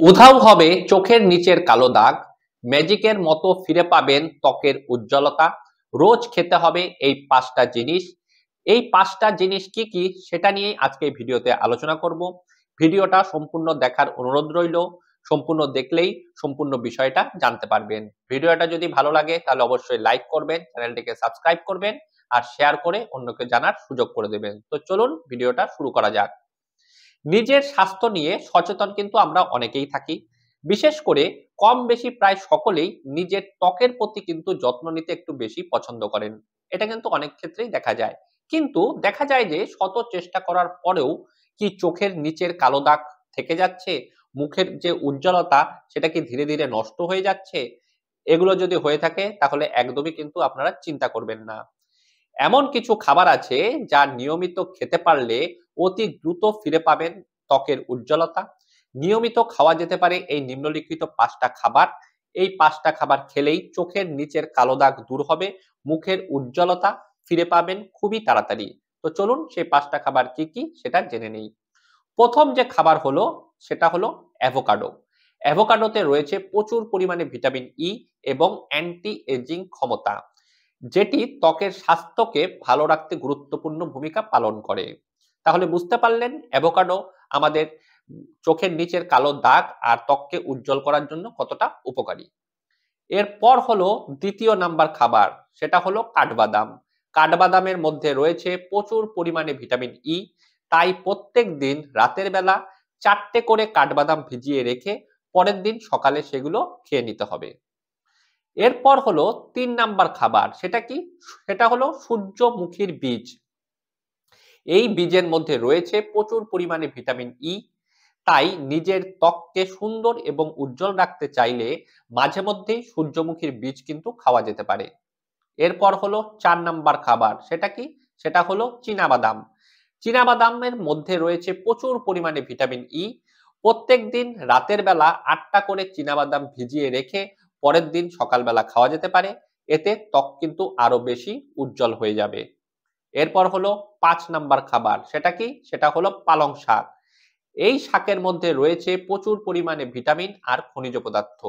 উধাও হবে চোখের নিচের কালো দাগ, ম্যাজিকের মতো ফিরে পাবেন ত্বকের উজ্জ্বলতা। রোজ খেতে হবে এই ৫টা জিনিস। এই ৫টা জিনিস কি কি সেটা নিয়েই আজকে এই ভিডিওতে আলোচনা করব। ভিডিওটা সম্পূর্ণ দেখার অনুরোধ রইল। সম্পূর্ণ দেখলেই সম্পূর্ণ বিষয়টা জানতে পারবেন। ভিডিওটা যদি ভালো লাগে তাহলে অবশ্যই লাইক করবেন, চ্যানেলটিকে সাবস্ক্রাইব করবেন আর শেয়ার করে অন্যকে জানার সুযোগ করে দেবেন। তো চলুন ভিডিওটা শুরু করা যাক। নিজের স্বাস্থ্য নিয়ে সচেতন কিন্তু আমরা অনেকেই থাকি। বিশেষ করে কম বেশি প্রায় সকলেই নিজের ত্বকের প্রতি কিন্তু যত্ন নিতে একটু বেশি পছন্দ করেন। এটা কিন্তু অনেক ক্ষেত্রেই দেখা যায়। কিন্তু দেখা যায় যে শত চেষ্টা করার পরেও কি চোখের নিচের কালো দাগ থেকে যাচ্ছে? মুখের যে উজ্জ্বলতা সেটা কি ধীরে, ধীরে নষ্ট হয়ে যাচ্ছে? এগুলো যদি হয়ে থাকে তাহলে একদমই কিন্তু আপনারা চিন্তা করবেন না। এমন কিছু খাবার আছে যা নিয়মিত খেতে পারলে অতি দ্রুত ফিরে পাবেন ত্বকের উজ্জ্বলতা। নিয়মিত খাওয়া যেতে পারে এই নিম্নলিখিত ৫টা খাবার। এই ৫টা খাবার খেলেই চোখের নিচের কালো দাগ দূর হবে, মুখের উজ্জ্বলতা ফিরে পাবেন খুবই তাড়াতাড়ি। তো চলুন সেই ৫টা খাবার কি কি সেটা জেনে নেই। প্রথম যে খাবার হলো সেটা হলো অ্যাভোকাডো। অ্যাভোকাডোতে রয়েছে প্রচুর পরিমাণে ভিটামিন ই এবং অ্যান্টি এজিং ক্ষমতা, যেটি ত্বকের স্বাস্থ্যকে ভালো রাখতে গুরুত্বপূর্ণ ভূমিকা পালন করে। তাহলে বুঝতে পারলেন অ্যাভোকাডো আমাদের চোখের নিচের কালো দাগ আর ত্বককে উজ্জ্বল করার জন্য কতটা উপকারী। এরপর হলো দ্বিতীয় নাম্বার খাবার, সেটা হলো কাঠবাদাম। কাঠবাদামের মধ্যে রয়েছে প্রচুর পরিমাণে ভিটামিন ই। তাই প্রত্যেক দিন রাতের বেলা ৪টে করে কাঠবাদাম ভিজিয়ে রেখে পরের দিন সকালে সেগুলো খেয়ে নিতে হবে। এরপর হলো ৩ নাম্বার খাবার, সেটা কি? সেটা হলো সূর্যমুখীর বীজ। এই বীজের মধ্যে রয়েছে প্রচুর পরিমাণে ভিটামিন ই। তাই নিজের ত্বককে সুন্দর এবং উজ্জ্বল রাখতে চাইলে মাঝে মধ্যেই সূর্যমুখীর বীজ কিন্তু খাওয়া যেতে পারে। এরপর হলো ৪ নাম্বার খাবার, সেটা কি? সেটা হলো চীনাবাদাম। চীনাবাদামের মধ্যে রয়েছে প্রচুর পরিমাণে ভিটামিন ই। প্রত্যেকদিন রাতের বেলা ৮টা করে চীনাবাদাম ভিজিয়ে রেখে পরের দিন সকালবেলা খাওয়া যেতে পারে। এতে ত্বক কিন্তু আরো বেশি উজ্জ্বল হয়ে যাবে। এরপর হলো ৫ নাম্বার খাবার, সেটা কি? সেটা হলো পালং শাক। এই শাকের মধ্যে রয়েছে প্রচুর পরিমাণে ভিটামিন আর খনিজ পদার্থ।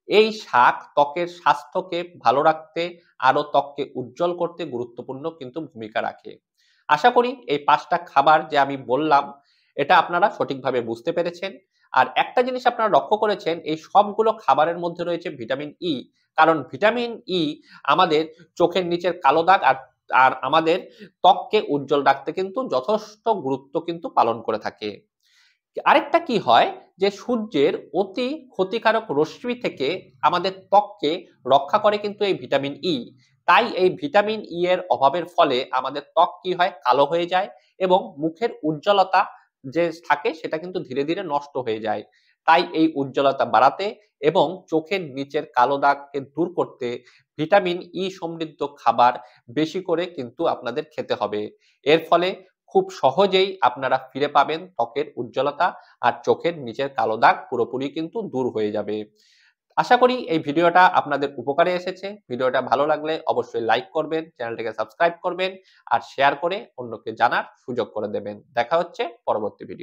এই শাক ত্বকের স্বাস্থ্যকে ভালো রাখতে, আরো ত্বককে উজ্জ্বল করতে গুরুত্বপূর্ণ কিন্তু ভূমিকা রাখে। আশা করি এই ৫টা খাবার যে আমি বললাম এটা আপনারা সঠিকভাবে বুঝতে পেরেছেন। আর একটা জিনিস আপনারা লক্ষ্য করেছেন, এই সবগুলো খাবারের মধ্যে রয়েছে ভিটামিন ই। কারণ ভিটামিন ই আমাদের চোখের নিচের কালো দাগ আর আর আমাদের ত্বককে উজ্জ্বল রাখতে কিন্তু যথেষ্ট গুরুত্ব কিন্তু পালন করে থাকে। আরেকটা কি হয় যে সূর্যের অতি ক্ষতিকারক রশ্মি থেকে আমাদের ত্বককে রক্ষা করে কিন্তু এই ভিটামিন ই। তাই এই ভিটামিন ই এর অভাবের ফলে আমাদের ত্বক কি হয়? কালো হয়ে যায় এবং মুখের উজ্জ্বলতা যে থাকে সেটা কিন্তু ধীরে, ধীরে নষ্ট হয়ে যায়। তাই এই উজ্জ্বলতা বাড়াতে এবং চোখের নিচের কালো দাগকে দূর করতে ভিটামিন ই সমৃদ্ধ খাবার বেশি করে কিন্তু আপনাদের খেতে হবে। এর ফলে খুব সহজেই আপনারা ফিরে পাবেন ত্বকের উজ্জ্বলতা আর চোখের নিচের কালো দাগ পুরোপুরি কিন্তু দূর হয়ে যাবে। আশা করি এই ভিডিওটা আপনাদের উপকারে এসেছে। ভিডিওটা ভালো লাগলে অবশ্যই লাইক করবেন, চ্যানেলটিকে সাবস্ক্রাইব করবেন আর শেয়ার করে অন্যকে জানার সুযোগ করে দেবেন। দেখা হচ্ছে পরবর্তী ভিডিও।